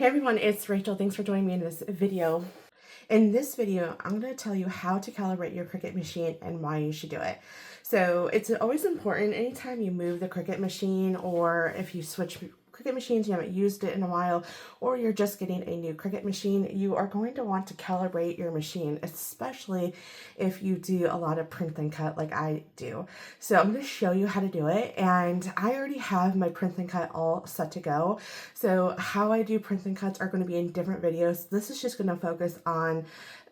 Hey everyone, it's Rachel. Thanks for joining me in this video. In this video, I'm going to tell you how to calibrate your Cricut machine and why you should do it. So it's always important anytime you move the Cricut machine, or if you switch Cricut machines, you haven't used it in a while, or you're just getting a new Cricut machine, you are going to want to calibrate your machine, especially if you do a lot of print and cut like I do. So I'm going to show you how to do it, and I already have my print and cut all set to go. So how I do print and cuts are going to be in different videos. This is just going to focus on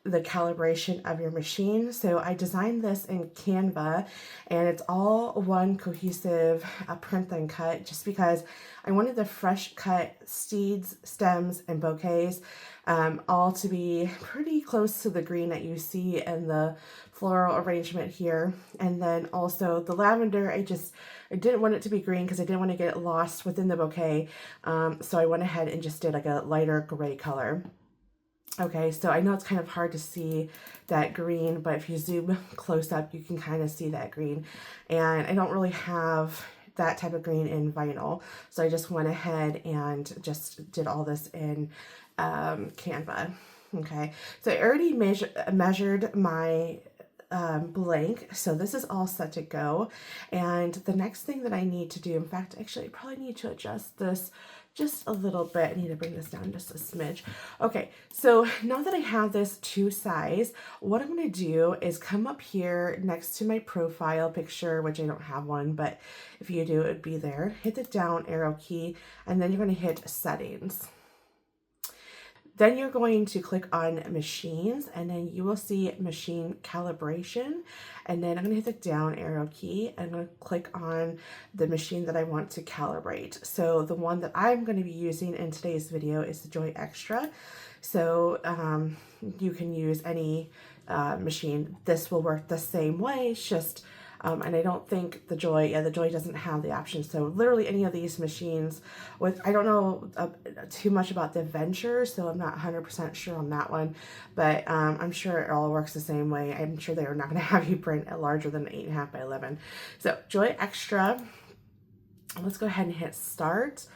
the calibration of your machine. So I designed this in Canva, and it's all one cohesive print and cut just because I wanted the fresh cut seeds, stems, and bouquets all to be pretty close to the green that you see in the floral arrangement here. And then also the lavender, I didn't want it to be green because I didn't want to get it lost within the bouquet. So I went ahead and just did like a lighter gray color. Okay, so I know it's kind of hard to see that green, but if you zoom close up, you can kind of see that green. And I don't really have that type of green in vinyl, so I just went ahead and just did all this in Canva. Okay, so I already measured my blank, so this is all set to go. And the next thing that I need to do, in fact, actually I probably need to adjust this just a little bit. I need to bring this down just a smidge. Okay, so now that I have this to size, what I'm going to do is come up here next to my profile picture, which I don't have one, but if you do, it would be there. Hit the down arrow key, and then you're going to hit settings. Then you're going to click on machines, and then you will see machine calibration. And then I'm going to hit the down arrow key, and I'm going to click on the machine that I want to calibrate. So the one that I'm going to be using in today's video is the Joy Xtra. So you can use any machine. This will work the same way. It's just and I don't think the Joy doesn't have the option. So literally any of these machines I don't know too much about the Venture, so I'm not 100% sure on that one, but I'm sure it all works the same way. I'm sure they're not going to have you print a larger than 8.5 by 11. So Joy Xtra, let's go ahead and hit start.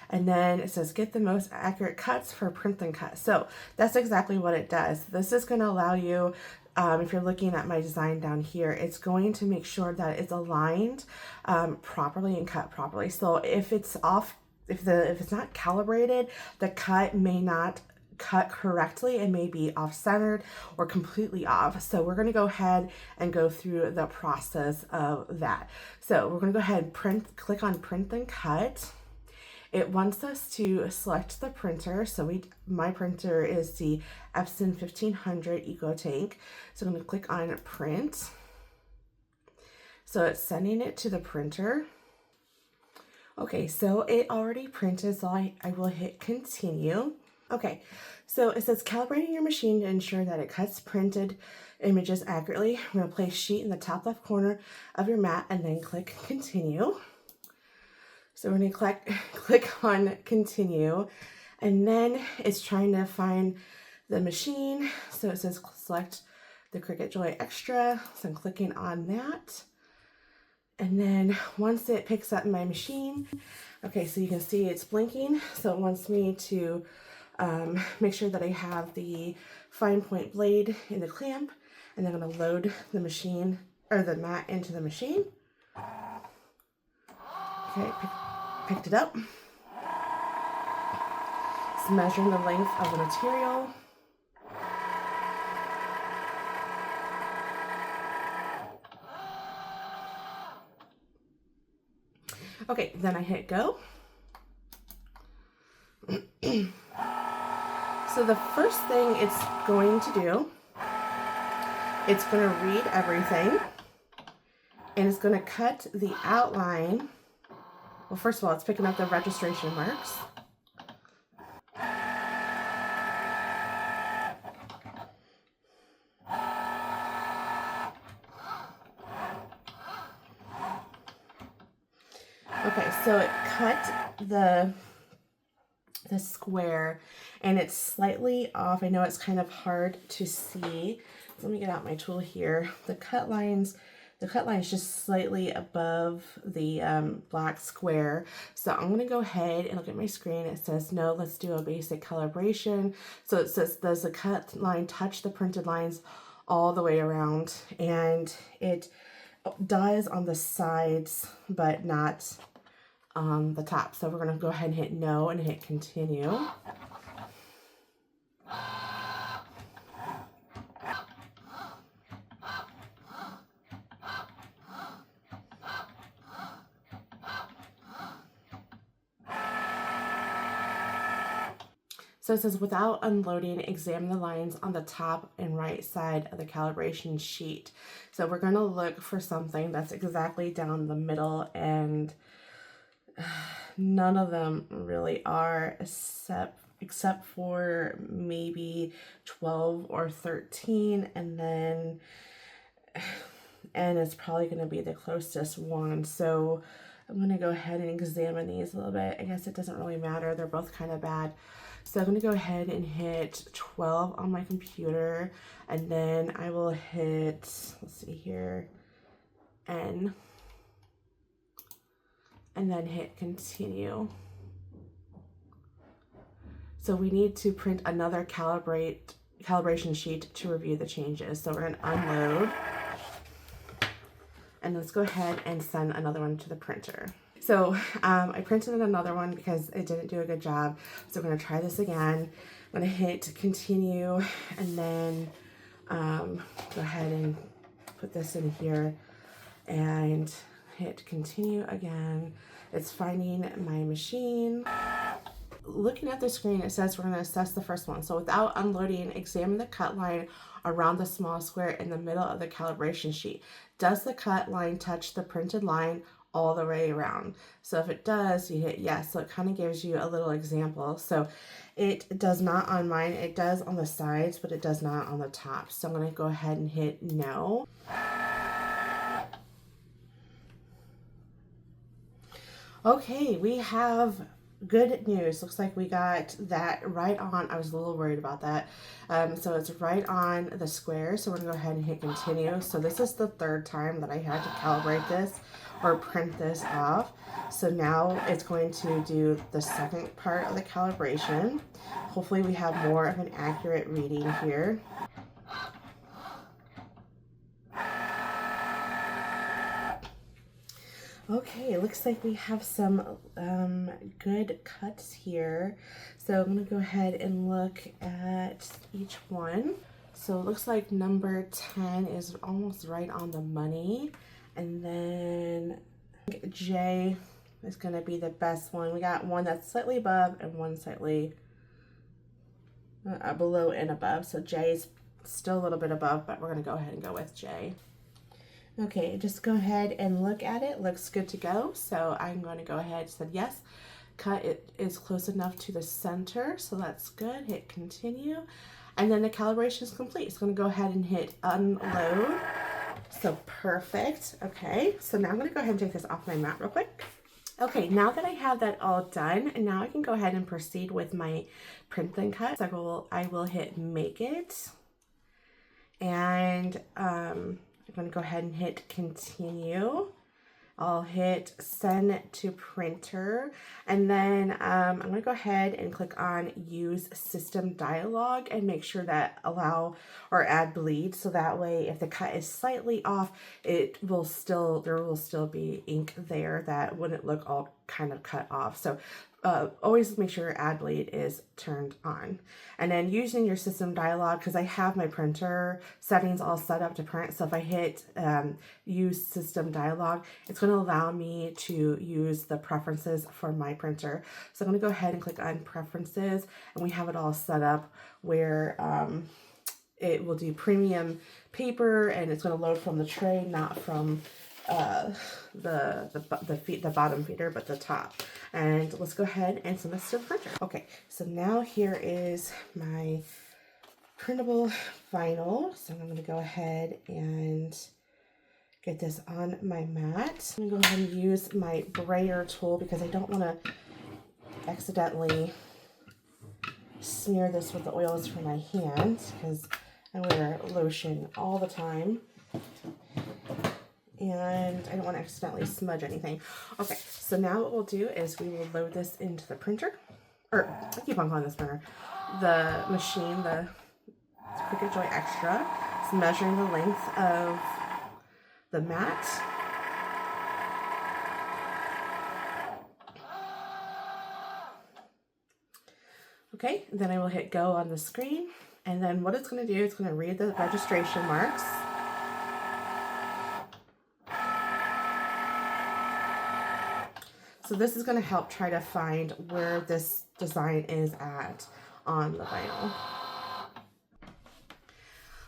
And then it says get the most accurate cuts for print and cut. So that's exactly what it does. This is going to allow you, if you're looking at my design down here, it's going to make sure that it's aligned properly and cut properly. So if it's off, if it's not calibrated, the cut may not cut correctly. It may be off-centered or completely off. So we're going to go ahead and go through the process of that. So we're going to go ahead and click on print and cut. It wants us to select the printer. So my printer is the Epson 1500 Eco Tank. So I'm going to click on print. So it's sending it to the printer. Okay, so it already printed, so I will hit continue. Okay, so it says calibrating your machine to ensure that it cuts printed images accurately. I'm going to place sheet in the top left corner of your mat and then click continue. So we're going to click on continue, and then it's trying to find the machine. So it says select the Cricut Joy Xtra. So I'm clicking on that. And then once it picks up my machine, okay, so you can see it's blinking. So it wants me to make sure that I have the fine point blade in the clamp, and then I'm going to load the machine or the mat into the machine. Okay, picked it up. It's measuring the length of the material. Okay, then I hit go. So the first thing it's going to do, it's going to read everything, and it's going to cut the outline. Well, first of all, it's picking up the registration marks. Okay, so it cut the square, and it's slightly off. I know it's kind of hard to see. Let me get out my tool here. The cut lines, the cut line is just slightly above the black square. So I'm going to go ahead and look at my screen. It says, no, let's do a basic calibration. So it says, does the cut line touch the printed lines all the way around? And it does on the sides, but not on the top. So we're going to go ahead and hit no and hit continue. So it says, without unloading, examine the lines on the top and right side of the calibration sheet. So we're going to look for something that's exactly down the middle, and none of them really are, except for maybe 12 or 13, and it's probably going to be the closest one. So I'm going to go ahead and examine these a little bit. I guess it doesn't really matter. They're both kind of bad. So I'm going to go ahead and hit 12 on my computer, and then I will hit, let's see here, N, and then hit continue. So we need to print another calibration sheet to review the changes. So we're going to unload, and let's go ahead and send another one to the printer. So I printed another one because it didn't do a good job. So I'm going to try this again. I'm going to hit continue, and then go ahead and put this in here and hit continue again. It's finding my machine. Looking at the screen, it says we're going to assess the first one. So without unloading, examine the cut line around the small square in the middle of the calibration sheet. Does the cut line touch the printed line all the way around? So if it does, you hit yes. So it kind of gives you a little example. So it does not on mine. It does on the sides, but it does not on the top. So I'm going to go ahead and hit no. Okay, we have good news. Looks like we got that right on. I was a little worried about that. So it's right on the square. So we're gonna go ahead and hit continue. So this is the third time that I had to calibrate this or print this off. So now it's going to do the second part of the calibration. Hopefully we have more of an accurate reading here. Okay, it looks like we have some good cuts here. So I'm going to go ahead and look at each one. So it looks like number 10 is almost right on the money. And then J is going to be the best one. We got one that's slightly above and one slightly below and above. So J is still a little bit above, but we're going to go ahead and go with J. Okay, just go ahead and look at it. Looks good to go. So I'm going to go ahead and say yes. Cut it is close enough to the center, so that's good. Hit continue. And then the calibration is complete. It's going to go ahead and hit unload. So perfect. Okay, so now I'm going to go ahead and take this off my mat real quick. Okay, now that I have that all done, and now I can go ahead and proceed with my print and cut. So I will hit make it. And I'm going to go ahead and hit continue. I'll hit send to printer, and then I'm going to go ahead and click on use system dialog and make sure that allow or add bleed, so that way if the cut is slightly off, there will still be ink there that wouldn't look all kind of cut off. So always make sure add bleed is turned on. And then using your system dialog, because I have my printer settings all set up to print, so if I hit use system dialog, it's going to allow me to use the preferences for my printer. So I'm going to go ahead and click on preferences, and we have it all set up where it will do premium paper, and it's going to load from the tray, not from the bottom feeder, but the top. And let's go ahead and send this to the printer. Okay, so now here is my printable vinyl. So I'm going to go ahead and get this on my mat. I'm going to go ahead and use my brayer tool because I don't want to accidentally smear this with the oils from my hands, because I wear lotion all the time. and I don't want to accidentally smudge anything. Okay, so now what we'll do is we will load this into the printer, or I keep on calling this printer, the machine, the Cricut Joy Xtra. It's measuring the length of the mat. Okay, then I will hit go on the screen, and then what it's going to do, it's going to read the registration marks. So this is going to help try to find where this design is at on the vinyl.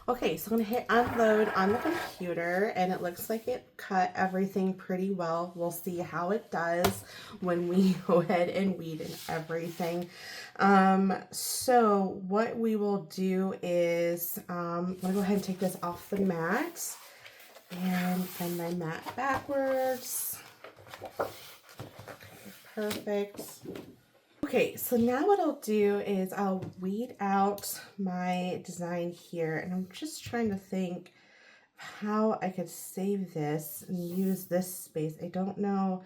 Okay, so I'm going to hit unload on the computer, and it looks like it cut everything pretty well. We'll see how it does when we go ahead and weed and everything. So what we will do is, I'm going to go ahead and take this off the mat and bend my mat backwards. Perfect. Okay, so now what I'll do is I'll weed out my design here, and I'm just trying to think how I could save this and use this space. I don't know.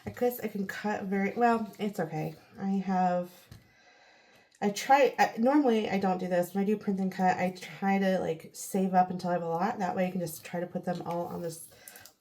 I guess I can cut very well. It's okay. Normally I don't do this. When I do print and cut, I try to like save up until I have a lot. That way I can just try to put them all on this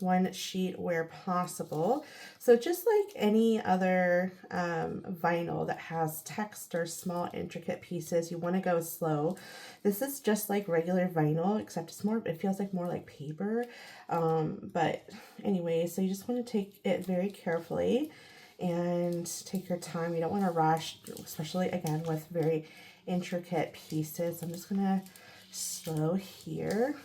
one sheet where possible. So just like any other vinyl that has text or small intricate pieces, you want to go slow. This is just like regular vinyl, except it feels like more like paper. But anyway, so you just want to take it very carefully and take your time. You don't want to rush, especially again with very intricate pieces. I'm just gonna slow here.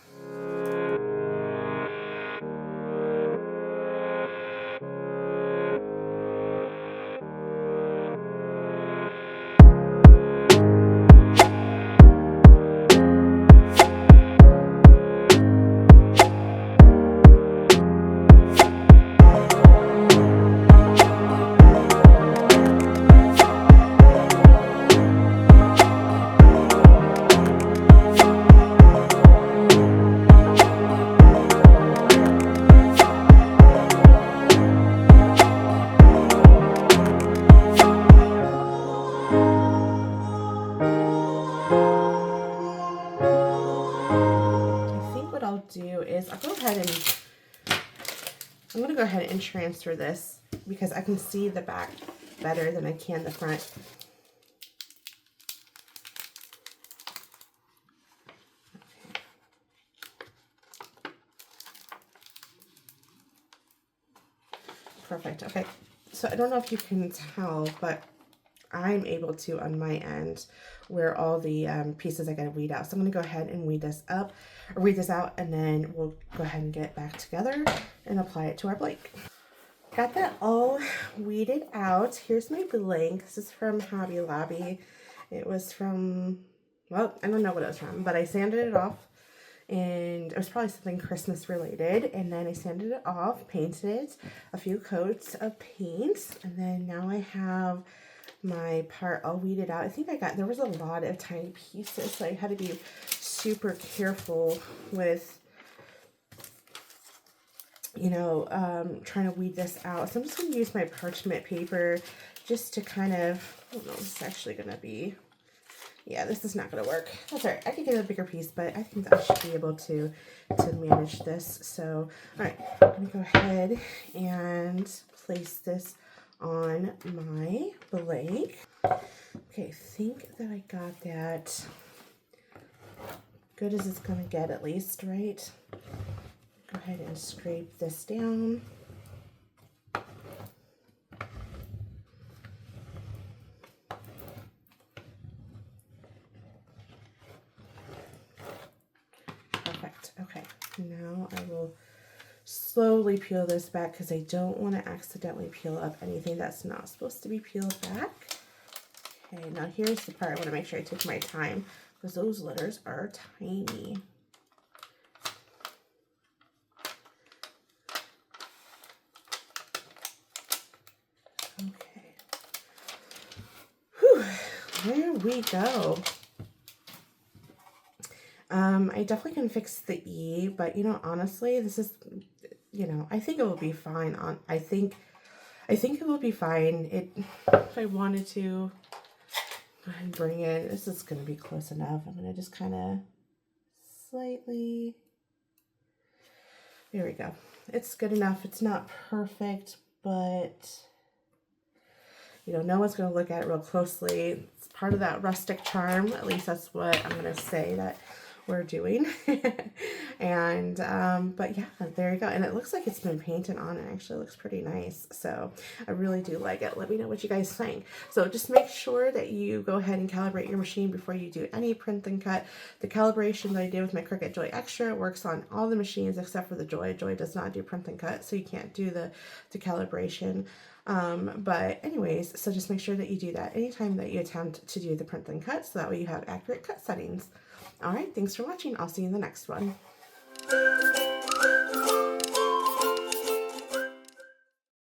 I'm going to go ahead and transfer this because I can see the back better than I can the front. Perfect. Okay, so I don't know if you can tell, but I'm able to on my end where all the pieces I gotta weed out. So I'm gonna go ahead and weed this out, and then we'll go ahead and get it back together and apply it to our blank. Got that all weeded out. Here's my blank. This is from Hobby Lobby. It was from, well, I don't know what it was from, but I sanded it off. And it was probably something Christmas related, and then I sanded it off, painted it, a few coats of paint, and then now I have my part all weeded out. I think there was a lot of tiny pieces, so I had to be super careful with, you know, trying to weed this out. So I'm just going to use my parchment paper just to kind of, I don't know, this is actually going to be, yeah, this is not going to work. That's all right. I could get a bigger piece, but I think I should be able to manage this. So, all right, I'm going to go ahead and place this on my blank. Okay, I think that I got that good as it's going to get at least, right? Go ahead and scrape this down. Okay, now I will slowly peel this back because I don't want to accidentally peel up anything that's not supposed to be peeled back. Okay, now here's the part I want to make sure I take my time because those letters are tiny. Okay. Whew, there we go. I definitely can fix the E, but you know, honestly, this is you know, I think it will be fine on, I think it will be fine. If I wanted to go ahead and bring it, this is going to be close enough. I'm going to just kind of slightly, there we go. It's good enough. It's not perfect, but you know, no one's going to look at it real closely. It's part of that rustic charm. At least that's what I'm going to say that we're doing. And but yeah, there you go. And it looks like it's been painted on. It actually looks pretty nice, so I really do like it. Let me know what you guys think. So just make sure that you go ahead and calibrate your machine before you do any print and cut. The calibration that I did with my Cricut Joy Xtra works on all the machines except for the Joy. Joy does not do print and cut, so you can't do the calibration. But anyways, so just make sure that you do that anytime that you attempt to do the print and cut, so that way you have accurate cut settings. All right, thanks for watching. I'll see you in the next one.